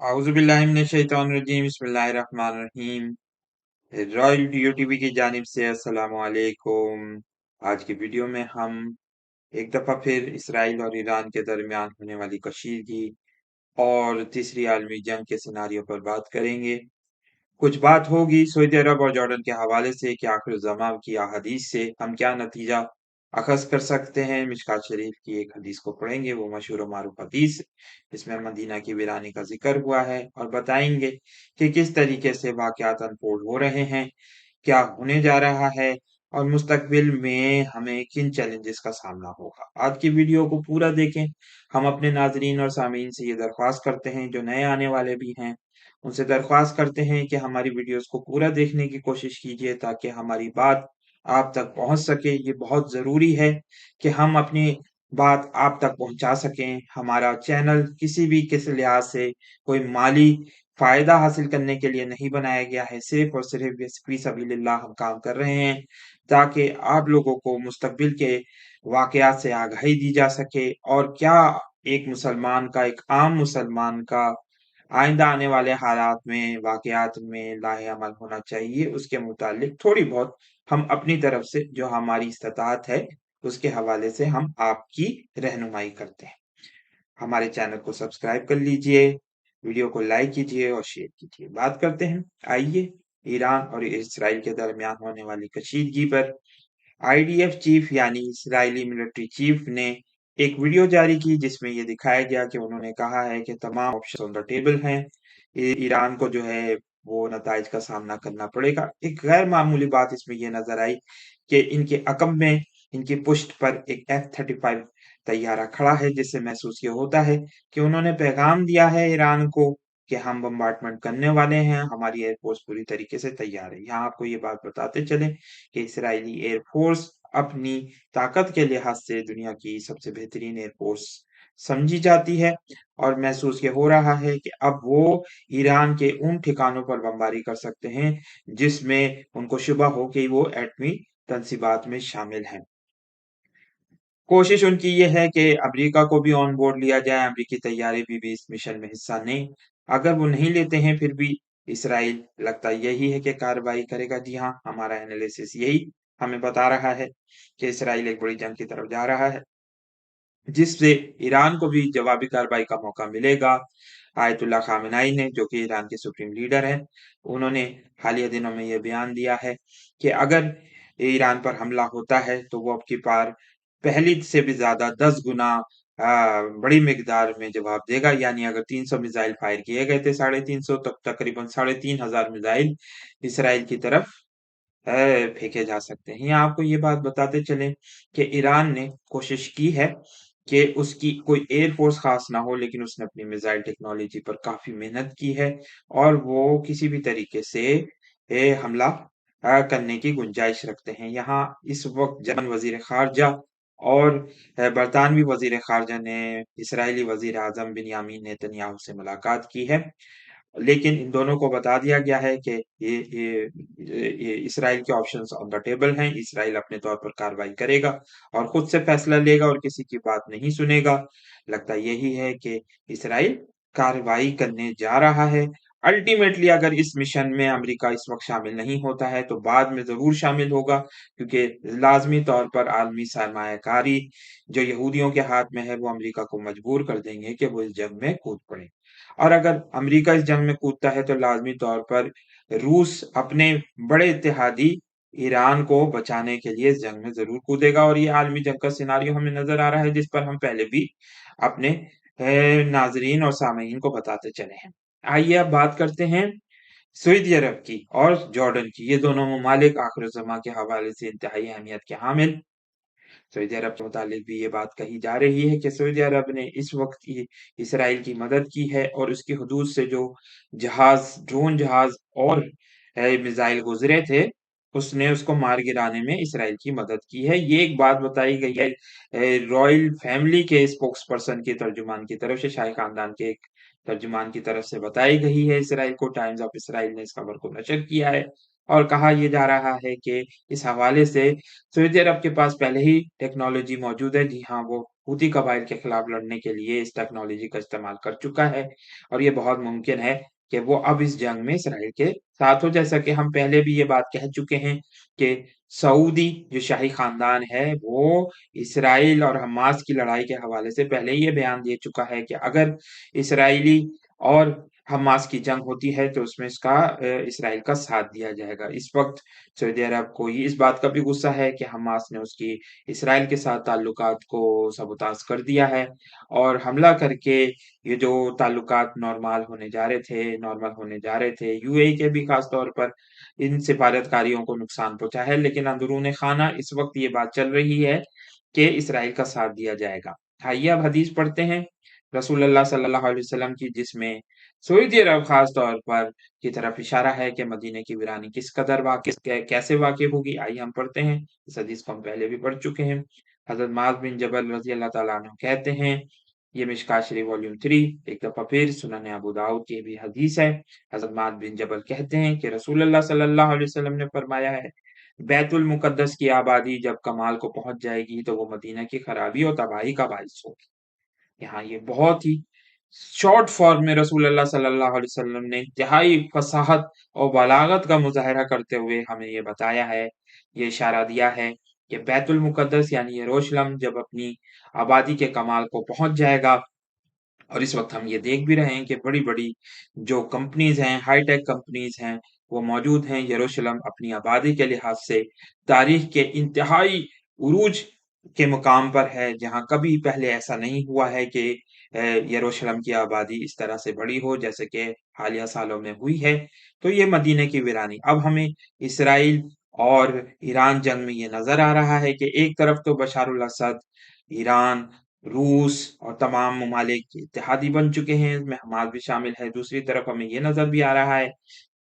आउज़ुबिल्लाहिमिनश्शैतानिर्रजीम बिस्मिल्लाहिर्रहमानिर्रहीम। Royal video TV की जानिब से अस्सलाम वालेकुम। आज की वीडियो में हम एक दफ़ा फिर इसराइल और ईरान के दरमियान होने वाली कशीदगी और तीसरी आलमी जंग के सिनारियो पर बात करेंगे। कुछ बात होगी सऊदी अरब और जॉर्डन के हवाले से कि आखिर ज़माम की अहादीस से हम क्या नतीजा अखज़ कर सकते हैं। मिशकात शरीफ की एक हदीस को पढ़ेंगे, वो मशहूर व मारूफ हदीस, इसमें मदीना की वीरानी का जिक्र हुआ है और बताएंगे कि किस तरीके से वाक़यात अनफोल्ड हो रहे हैं, क्या होने जा रहा है और मुस्तकबिल में हमें किन चैलेंजेस का सामना होगा। आज की वीडियो को पूरा देखें। हम अपने नाजरीन और सामीन से ये दरख्वास्त करते हैं, जो नए आने वाले भी हैं, उनसे दरख्वास्त करते हैं कि हमारी वीडियोस को पूरा देखने की कोशिश कीजिए ताकि हमारी बात आप तक पहुंच सके। ये बहुत ज़रूरी है कि हम अपनी बात आप तक पहुंचा सकें। हमारा चैनल किसी भी किसी लिहाज से कोई माली फ़ायदा हासिल करने के लिए नहीं बनाया गया है, सिर्फ़ और सिर्फ़ फ़ी सबीलिल्लाह हम काम कर रहे हैं ताकि आप लोगों को मुस्तकबिल के वाक़यात से आगाही दी जा सके और क्या एक मुसलमान का, एक आम मुसलमान का आइंदा आने वाले हालात में, वाक़यात में लाहेअमल होना चाहिए, उसके मुतालिक थोड़ी बहुत हम अपनी तरफ से जो हमारी इस्तिताअत है, उसके हवाले से हम आपकी रहनुमाई करते हैं। हमारे चैनल को सब्सक्राइब कर लीजिए, वीडियो को लाइक कीजिए और शेयर कीजिए। बात करते हैं, आइए, ईरान और इस्राइल के दरमियान होने वाली कशीदगी पर। आईडीएफ चीफ यानी इसराइली मिलिट्री चीफ ने एक वीडियो जारी की जिसमें ये दिखाया गया कि उन्होंने कहा है कि तमाम ऑप्शन ऑन द टेबल हैं। ईरान को जो है वो नताइज का सामना करना पड़ेगा। एक गैर मामूली बात इसमें ये नजर आई कि इनके अकब में, इनकी पुश्त पर एक F-35 तैयारा खड़ा है, जिससे महसूस ये होता है कि उन्होंने पैगाम दिया है ईरान को कि हम बम्बार्डमेंट करने वाले हैं, हमारी एयरफोर्स पूरी तरीके से तैयार है। यहाँ आपको ये बात बताते चले कि इसराइली एयरफोर्स अपनी ताकत के लिहाज से दुनिया की सबसे बेहतरीन एयरफोर्स समझी जाती है और महसूस ये हो रहा है कि अब वो ईरान के उन ठिकानों पर बमबारी कर सकते हैं जिसमें उनको शुबा हो कि वो एटमी तंसीबात में शामिल हैं। कोशिश उनकी ये है कि अमेरिका को भी ऑन बोर्ड लिया जाए, अमेरिकी तैयारी भी इस मिशन में हिस्सा लें। अगर वो नहीं लेते हैं फिर भी इसराइल लगता यही है कि कार्रवाई करेगा। जी हाँ, हमारा एनालिसिस यही हमें बता रहा है कि इसराइल एक बड़ी जंग की तरफ जा रहा है, जिससे ईरान को भी जवाबी कार्रवाई का मौका मिलेगा। आयतुल्लाह खामेनेई ने, जो कि ईरान के सुप्रीम लीडर हैं, उन्होंने हालिया दिनों में ये बयान दिया है कि अगर ईरान पर हमला होता है तो वो अब की बार पहले से भी ज़्यादा 10 गुना बड़ी मिकदार में जवाब देगा। यानी अगर 300 मिसाइल फायर किए गए थे 350, तब तकरीबन 3500 मिसाइल इसराइल की तरफ फेंके जा सकते हैं। यहाँ आपको ये बात बताते चलें कि ईरान ने कोशिश की है कि उसकी कोई एयर फोर्स खास ना हो, लेकिन उसने अपनी मिसाइल टेक्नोलॉजी पर काफी मेहनत की है और वो किसी भी तरीके से हमला करने की गुंजाइश रखते हैं। यहाँ इस वक्त जर्मन वजीर खारजा और बरतानवी वजीर खारजा ने इसराइली वजीर आजम बिन्यामीन नेतन्याहू से मुलाकात की है, लेकिन इन दोनों को बता दिया गया है कि ये इसराइल के ऑप्शंस ऑन द टेबल हैं। इसराइल अपने तौर पर कार्रवाई करेगा और खुद से फैसला लेगा और किसी की बात नहीं सुनेगा। लगता यही है कि इसराइल कार्रवाई करने जा रहा है। अल्टीमेटली अगर इस मिशन में अमेरिका इस वक्त शामिल नहीं होता है तो बाद में जरूर शामिल होगा, क्योंकि लाजमी तौर पर आलमी सरमायाकारी जो यहूदियों के हाथ में है वो अमेरिका को मजबूर कर देंगे कि वो इस जंग में कूद पड़े। और अगर अमेरिका इस जंग में कूदता है तो लाजमी तौर पर रूस अपने बड़े इत्तेहादी ईरान को बचाने के लिए इस जंग में जरूर कूदेगा और ये आलमी जंग का सिनारियो हमें नजर आ रहा है, जिस पर हम पहले भी अपने नाजरीन और सामीन को बताते चले हैं। आइए अब बात करते हैं सऊदी अरब की और जॉर्डन की। ये दोनों ममालिक आखिर-उज़्ज़मा के हवाले से इंतहाई अहमियत के हामिल। सऊदी अरब के मुतालिक भी ये बात कही जा रही है कि सऊदी अरब ने इस वक्त इसराइल की मदद की है और उसकी हदूद से जो जहाज, ड्रोन जहाज और मिसाइल गुजरे थे, उसने उसको मार गिराने में इसराइल की मदद की है। ये एक बात बताई गई है रॉयल फैमिली के स्पोक्स पर्सन के तर्जुमान की तरफ से, शाही खानदान के एक तर्जुमान की तरफ से बताई गई है इसराइल को। टाइम्स ऑफ इसराइल ने इस खबर को नशर किया है और कहा यह जा रहा है कि इस हवाले से सऊदी अरब के पास पहले ही टेक्नोलॉजी मौजूद है। जी हाँ, वो हूती कबाइल के खिलाफ लड़ने के लिए इस टेक्नोलॉजी का इस्तेमाल कर चुका है और ये बहुत मुमकिन है कि वो अब इस जंग में इसराइल के साथ हो। जैसा कि हम पहले भी ये बात कह चुके हैं कि सऊदी जो शाही खानदान है, वो इसराइल और हमास की लड़ाई के हवाले से पहले ही ये बयान दे चुका है कि अगर इसराइली और हमास की जंग होती है तो उसमें इसराइल का साथ दिया जाएगा। इस वक़्त सऊदी अरब को ये इस बात का भी गुस्सा है कि हमास ने उसकी इसराइल के साथ ताल्लुकात को सबूताज़ कर दिया है और हमला करके ये जो ताल्लुकात नॉर्मल होने जा रहे थे, यूएई के भी ख़ास तौर पर इन सिफारतकारियों को नुकसान पहुँचा है, लेकिन अंदरूनी ख़ाना इस वक़्त ये बात चल रही है कि इसराइल का साथ दिया जाएगा। आइए अब हदीस पढ़ते हैं रसूलुल्लाह सल्लल्लाहु अलैहि वसल्लम की, जिसमें सऊदी अरब ख़ास तौर पर की तरफ इशारा है कि मदीने की वीरानी किस कदर कैसे वाक़ई होगी। आइए हम पढ़ते हैं। इस हदीस को हम पहले भी पढ़ चुके हैं। हज़रत मुआज़ बिन जबल रज़ी अल्लाह तआला अन्हु कहते हैं, ये मिशकात शरीफ वॉल्यूम 3 एक दफ़ा फिर सुनन अबू दाऊद की भी हदीस है। हज़रत मुआज़ बिन जबल कहते हैं कि रसूलुल्लाह सल्लल्लाहु अलैहि वसल्लम ने फरमाया है, बैतुल मुक़द्दस की आबादी जब कमाल को पहुँच जाएगी तो वो मदीना की खराबी और तबाही का बाइस होगी। यहाँ ये बहुत ही शॉर्ट फॉर्म में रसूलुल्लाह सल्लल्लाहु अलैहि वसल्लम ने इंतहाई फसाहत और बलागत का मुज़ाहिरा करते हुए हमें ये बताया है, ये इशारा दिया है कि बैतुल मुक़द्दस यानी यरूशलेम जब अपनी आबादी के कमाल को पहुँच जाएगा, और इस वक़्त हम ये देख भी रहे हैं कि बड़ी-बड़ी जो कंपनीज़ हैं, हाई-टेक कंपनीज़ हैं, वो मौजूद हैं। यरूशलेम अपनी आबादी के लिहाज़ से तारीख़ के इंतहाई उरूज के मुकाम पर है, जहाँ कभी पहले ऐसा नहीं हुआ है कि यरूशलेम की आबादी इस तरह से बढ़ी हो, जैसे कि हालिया सालों में हुई है। तो ये मदीने की वीरानी। अब हमें इसराइल और ईरान जंग में ये नज़र आ रहा है कि एक तरफ तो बशार अल असद, ईरान, रूस और तमाम ममालिक इत्तेहादी बन चुके हैं, इसमें हमास भी शामिल है। दूसरी तरफ हमें ये नज़र भी आ रहा है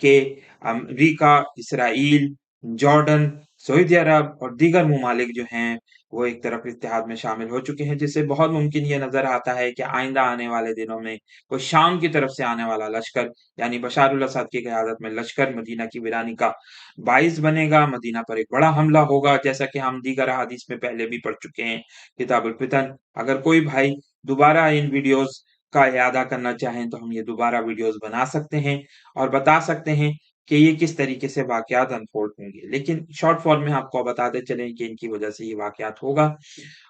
कि अमरीका, इसराइल, जॉर्डन, सऊदी अरब और दीगर ममालिक जो हैं, वो एक तरफ इत्तेहाद में शामिल हो चुके हैं, जिससे बहुत मुमकिन ये नज़र आता है कि आइंदा आने वाले दिनों में कोई शाम की तरफ से आने वाला लश्कर, यानी बशार अल असद की क़यादत में लश्कर मदीना की वीरानी का बाइस बनेगा, मदीना पर एक बड़ा हमला होगा, जैसा कि हम दीगर अहादीस में पहले भी पढ़ चुके हैं, किताबुल फितन। अगर कोई भाई दोबारा इन वीडियोज़ का इयादा करना चाहें, तो हम ये दोबारा वीडियोज़ बना सकते हैं और बता सकते हैं कि ये किस तरीके से वाक़यात अनफ़ोल्ड होंगे। लेकिन शॉर्ट फॉर्म में आपको बताते चलें कि इनकी वजह से ये वाक़यात होगा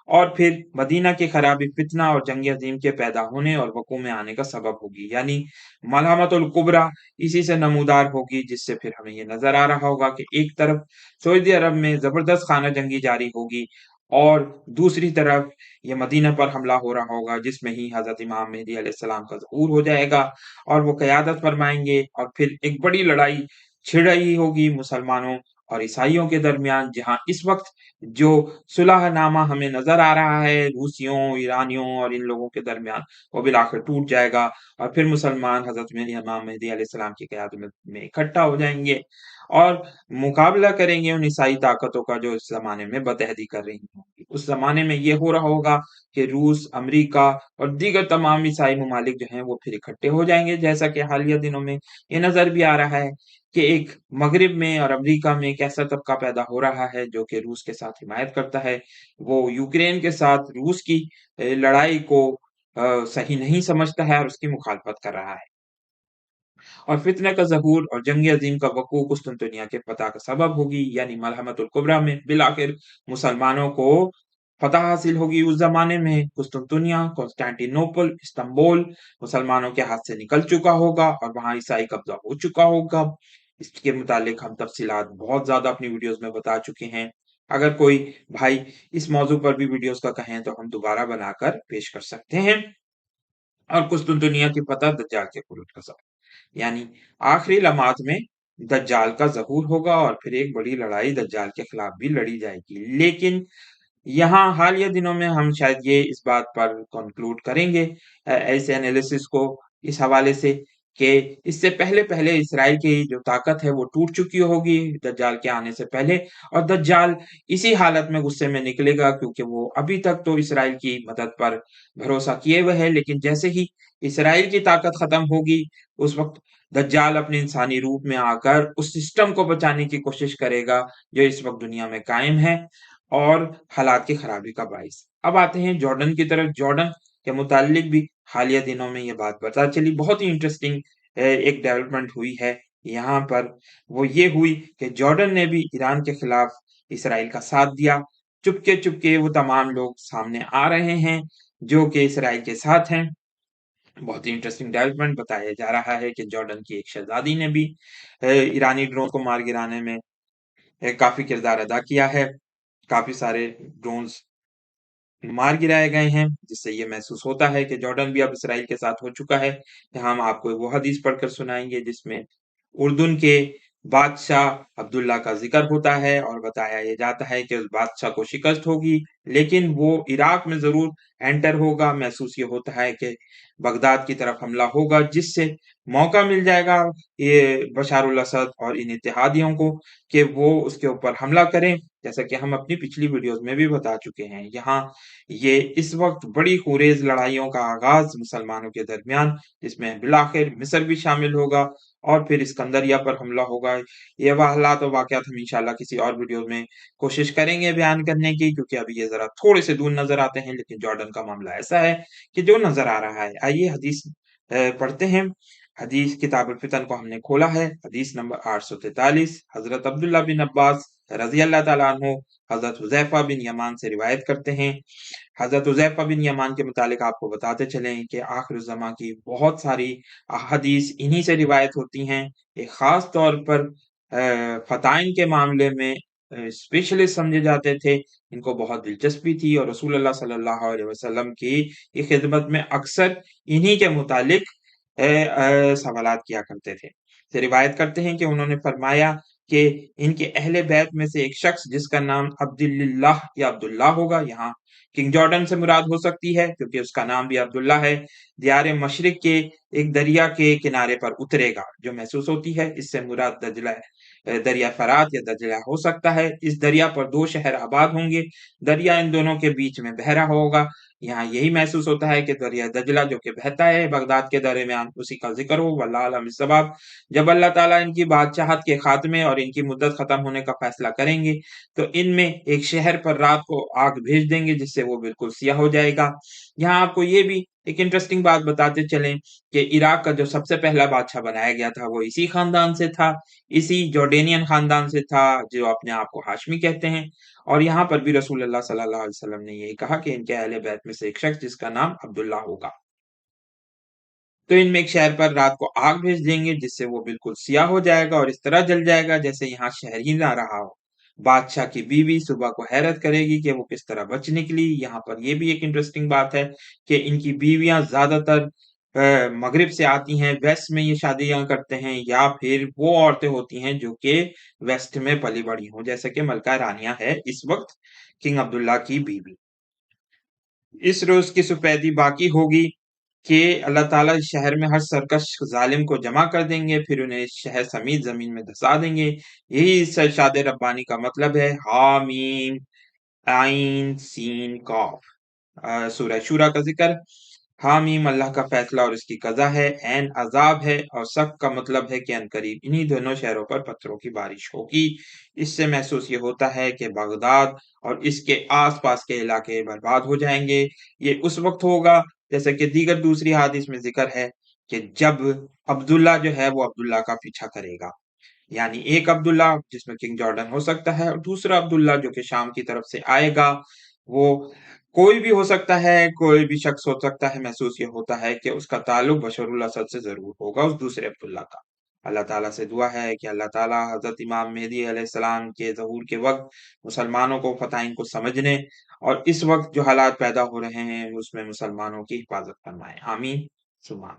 और फिर मदीना की खराबी फितना और जंग अज़ीम के पैदा होने और वक़ूअ में आने का सबब होगी। यानी मलहमतुल कुबरा इसी से नमूदार होगी, जिससे फिर हमें ये नज़र आ रहा होगा कि एक तरफ सऊदी अरब में ज़बरदस्त खाना जंगी जारी होगी और दूसरी तरफ ये मदीना पर हमला हो रहा होगा, जिसमें ही हज़रत इमाम मेहदी अलैहिस्सलाम का ज़हूर हो जाएगा और वो क़यादत फरमाएँगे और फिर एक बड़ी लड़ाई छिड़ रही होगी मुसलमानों और ईसाइयों के दरमियान, जहाँ इस वक़्त जो सुलहनामा हमें नज़र आ रहा है रूसियों, ईरानियों और इन लोगों के दरमियान, वो बिलाखिर टूट जाएगा और फिर मुसलमान हज़रत इमाम मेहदी अलैहिस्सलाम की क़यादत में इकट्ठा हो जाएँगे और मुकाबला करेंगे उन ईसाई ताकतों का जो इस ज़माने में बतहदी कर रही होंगी। उस ज़माने में ये हो रहा होगा कि रूस, अमरीका और दीगर तमाम ईसाई ममालिक जो हैं, वो फिर इकट्ठे हो जाएँगे, जैसा कि हालिया दिनों में ये नज़र भी आ रहा है कि एक मग़रिब में और अमरीका में एक ऐसा तबक़ा पैदा हो रहा है, जो कि रूस के साथ हिमायत करता है। वो यूक्रेन के साथ रूस की लड़ाई को सही नहीं समझता है और उसकी मुखालफत कर रहा है। और फितने का ज़हूर और जंग अज़ीम का वक़ूअ कुस्तुनतुनिया के फ़तह का सबब होगी, यानी मलहमतुल कुबरा में बिलाखिर मुसलमानों को फ़तह हासिल होगी। उस ज़माने में कुस्तुनतुनिया, कॉन्स्टेंटिनोपल, इस्तांबुल मुसलमानों के हाथ से निकल चुका होगा और वहाँ ईसाई कब्ज़ा हो चुका होगा। इसके मुतालिक हम तफ़सीलात बहुत ज़्यादा अपनी वीडियोज़ में बता चुके हैं। अगर कोई भाई इस मौज़ू पर भी वीडियोज़ का कहें, तो हम दोबारा बनाकर पेश कर सकते हैं। और कुस्तुनतुनिया की फ़तह दज्जाल के खुरूज का सबब। यानी आखिरी लम्हात में दज्जाल का ज़हूर होगा और फिर एक बड़ी लड़ाई दज्जाल के खिलाफ भी लड़ी जाएगी। लेकिन यहाँ हालिया दिनों में हम शायद ये इस बात पर कंक्लूड करेंगे ऐसे एनालिसिस को इस हवाले से कि इससे पहले-पहले इसराइल की जो ताकत है वो टूट चुकी होगी दज्जाल के आने से पहले और दज्जाल इसी हालत में गुस्से में निकलेगा, क्योंकि वो अभी तक तो इसराइल की मदद पर भरोसा किए हुए है, लेकिन जैसे ही इसराइल की ताकत खत्म होगी, उस वक़्त दज्जाल अपने इंसानी रूप में आकर उस सिस्टम को बचाने की कोशिश करेगा, जो इस वक़्त दुनिया में कायम है और हालात की खराबी का बाइस है। अब आते हैं जॉर्डन की तरफ। जॉर्डन के मुतालिक भी हालिया दिनों में ये बात पता चली, बहुत ही इंटरेस्टिंग एक डेवलपमेंट हुई है यहाँ पर। वो ये हुई कि जॉर्डन ने भी ईरान के खिलाफ इसराइल का साथ दिया। चुपके चुपके वो तमाम लोग सामने आ रहे हैं जो कि इसराइल के साथ हैं। बहुत ही इंटरेस्टिंग डेवलपमेंट बताया जा रहा है कि जॉर्डन की एक शहजादी ने भी ईरानी ड्रोन को मार गिराने में काफी किरदार अदा किया है। काफी सारे ड्रोन्स मार गिराए गए हैं, जिससे ये महसूस होता है कि जॉर्डन भी अब इसराइल के साथ हो चुका है। यहाँ हम आपको वो हदीस पढ़कर सुनाएंगे जिसमें उर्दून के बादशाह अब्दुल्ला का जिक्र होता है और बताया ये जाता है कि उस बादशाह को शिकस्त होगी, लेकिन वो इराक में जरूर एंटर होगा। महसूस ये होता है कि बगदाद की तरफ हमला होगा, जिससे मौका मिल जाएगा ये बशारुल असद और इन इत्तेहादियों को कि वो उसके ऊपर हमला करें। जैसा कि हम अपनी पिछली वीडियोस में भी बता चुके हैं, यहाँ ये इस वक्त बड़ी खुरेज लड़ाइयों का आगाज मुसलमानों के दरमियान, जिसमें बिलाखिर मिस्र भी शामिल होगा और फिर सिकंदरिया पर हमला होगा। ये हालात और वाकयात हम इंशाल्लाह किसी और वीडियो में कोशिश करेंगे बयान करने की, क्योंकि अभी ये जरा थोड़े से दूर नजर आते हैं, लेकिन जॉर्डन का मामला ऐसा है कि जो नजर आ रहा है। आइए हदीस पढ़ते हैं। हदीस किताब फितन को हमने खोला है। हदीस नंबर 843, हजरत अब्दुल्ला बिन अब्बास रजी अल्लाह ताला अन्हु हजरत हुजैफा बिन यमान से रिवायत करते हैं। हजरत हुजैफा बिन यमान के मुतालिक आपको बताते चलें कि आखिर ज़मा की बहुत सारी अहादीस इन्हीं से रिवायत होती हैं। एक खास तौर पर फताइन के मामले में स्पेशलिस्ट समझे जाते थे। इनको बहुत दिलचस्पी थी और रसूलुल्लाह सल्लल्लाहु अलैहि वसल्लम की खिदमत में अक्सर इन्हीं के मुतालिक सवालात किया करते थे। से रिवायत करते हैं कि उन्होंने फरमाया कि इनके अहले बैत में से एक शख्स जिसका नाम अब्दुल्लाह या अब्दुल्ला होगा, यहाँ किंग जॉर्डन से मुराद हो सकती है क्योंकि उसका नाम भी अब्दुल्ला है, दियारे मशरिक के एक दरिया के किनारे पर उतरेगा। जो महसूस होती है इससे मुराद दजला दरिया फरात या दजला हो सकता है। इस दरिया पर दो शहर आबाद होंगे, दरिया इन दोनों के बीच में बह रहा होगा। यहाँ यही महसूस होता है कि दरिया दजला जो कि बहता है बगदाद के दरमियान, उसी का जिक्र हो। वल्लाह आलम बिस्सवाब। जब अल्लाह ताला इनकी बादशाहत के खात्मे और इनकी मुद्दत खत्म होने का फैसला करेंगे तो इनमें एक शहर पर रात को आग भेज देंगे जिससे वो बिल्कुल सियाह हो जाएगा। यहाँ आपको ये भी एक इंटरेस्टिंग बात बताते चलें कि इराक का जो सबसे पहला बादशाह बनाया गया था वो इसी खानदान से था, इसी जॉर्डेनियन खानदान से था जो अपने आप को हाशमी कहते हैं। और यहाँ पर भी रसूलुल्लाह सल्लल्लाहु अलैहि वसल्लम ने यही कहा कि इनके अहले बैत में से एक शख्स जिसका नाम अब्दुल्ला होगा। तो इनमें एक शहर पर रात को आग भेज देंगे जिससे वो बिल्कुल सियाह हो जाएगा और इस तरह जल जाएगा जैसे यहाँ शहर ही ना रहा हो। बादशाह की बीवी सुबह को हैरत करेगी कि वो किस तरह बच निकली। यहाँ पर ये भी एक इंटरेस्टिंग बात है कि इनकी बीवियां ज्यादातर मगरिब से आती हैं, वेस्ट में ये शादियां करते हैं, या फिर वो औरतें होती हैं जो कि वेस्ट में पली बड़ी हों, जैसे कि मलका रानिया है इस वक्त किंग अब्दुल्ला की बीवी। इस रोज की सफेदी बाकी होगी कि अल्लाह ताला इस शहर में हर सरकश जालिम को जमा कर देंगे, फिर उन्हें इस शहर समीत जमीन में धसा देंगे। यही इस इरशाद रब्बानी का मतलब है। हामीम आइन सीन कॉफ। सूरह शूरा का जिक्र। हामीम अल्लाह का फैसला और इसकी कज़ा है, ऐन अजाब है, और सख्त का मतलब है कि अनकरीब इन्हीं दोनों शहरों पर पत्थरों की बारिश होगी। इससे महसूस ये होता है कि बगदाद और इसके आसपास के इलाके बर्बाद हो जाएंगे। ये उस वक्त होगा जैसे कि दीगर दूसरी हादीस में जिक्र है कि जब अब्दुल्ला जो है वो अब्दुल्ला का पीछा करेगा। यानी एक अब्दुल्ला जिसमें किंग जॉर्डन हो सकता है और दूसरा अब्दुल्ला जो कि शाम की तरफ से आएगा। वो कोई भी हो सकता है, कोई भी शख्स हो सकता है। महसूस ये होता है कि उसका ताल्लुक बशरुल असद से जरूर होगा, उस दूसरे अब्दुल्ला का। अल्लाह ताला से दुआ है कि अल्लाह ताला हजरत इमाम मेहदी अलैहिस्सलाम के ज़हूर के वक्त मुसलमानों को फताइन को समझने और इस वक्त जो हालात पैदा हो रहे हैं उसमें मुसलमानों की हिफाजत फरमाए। आमीन सुमा।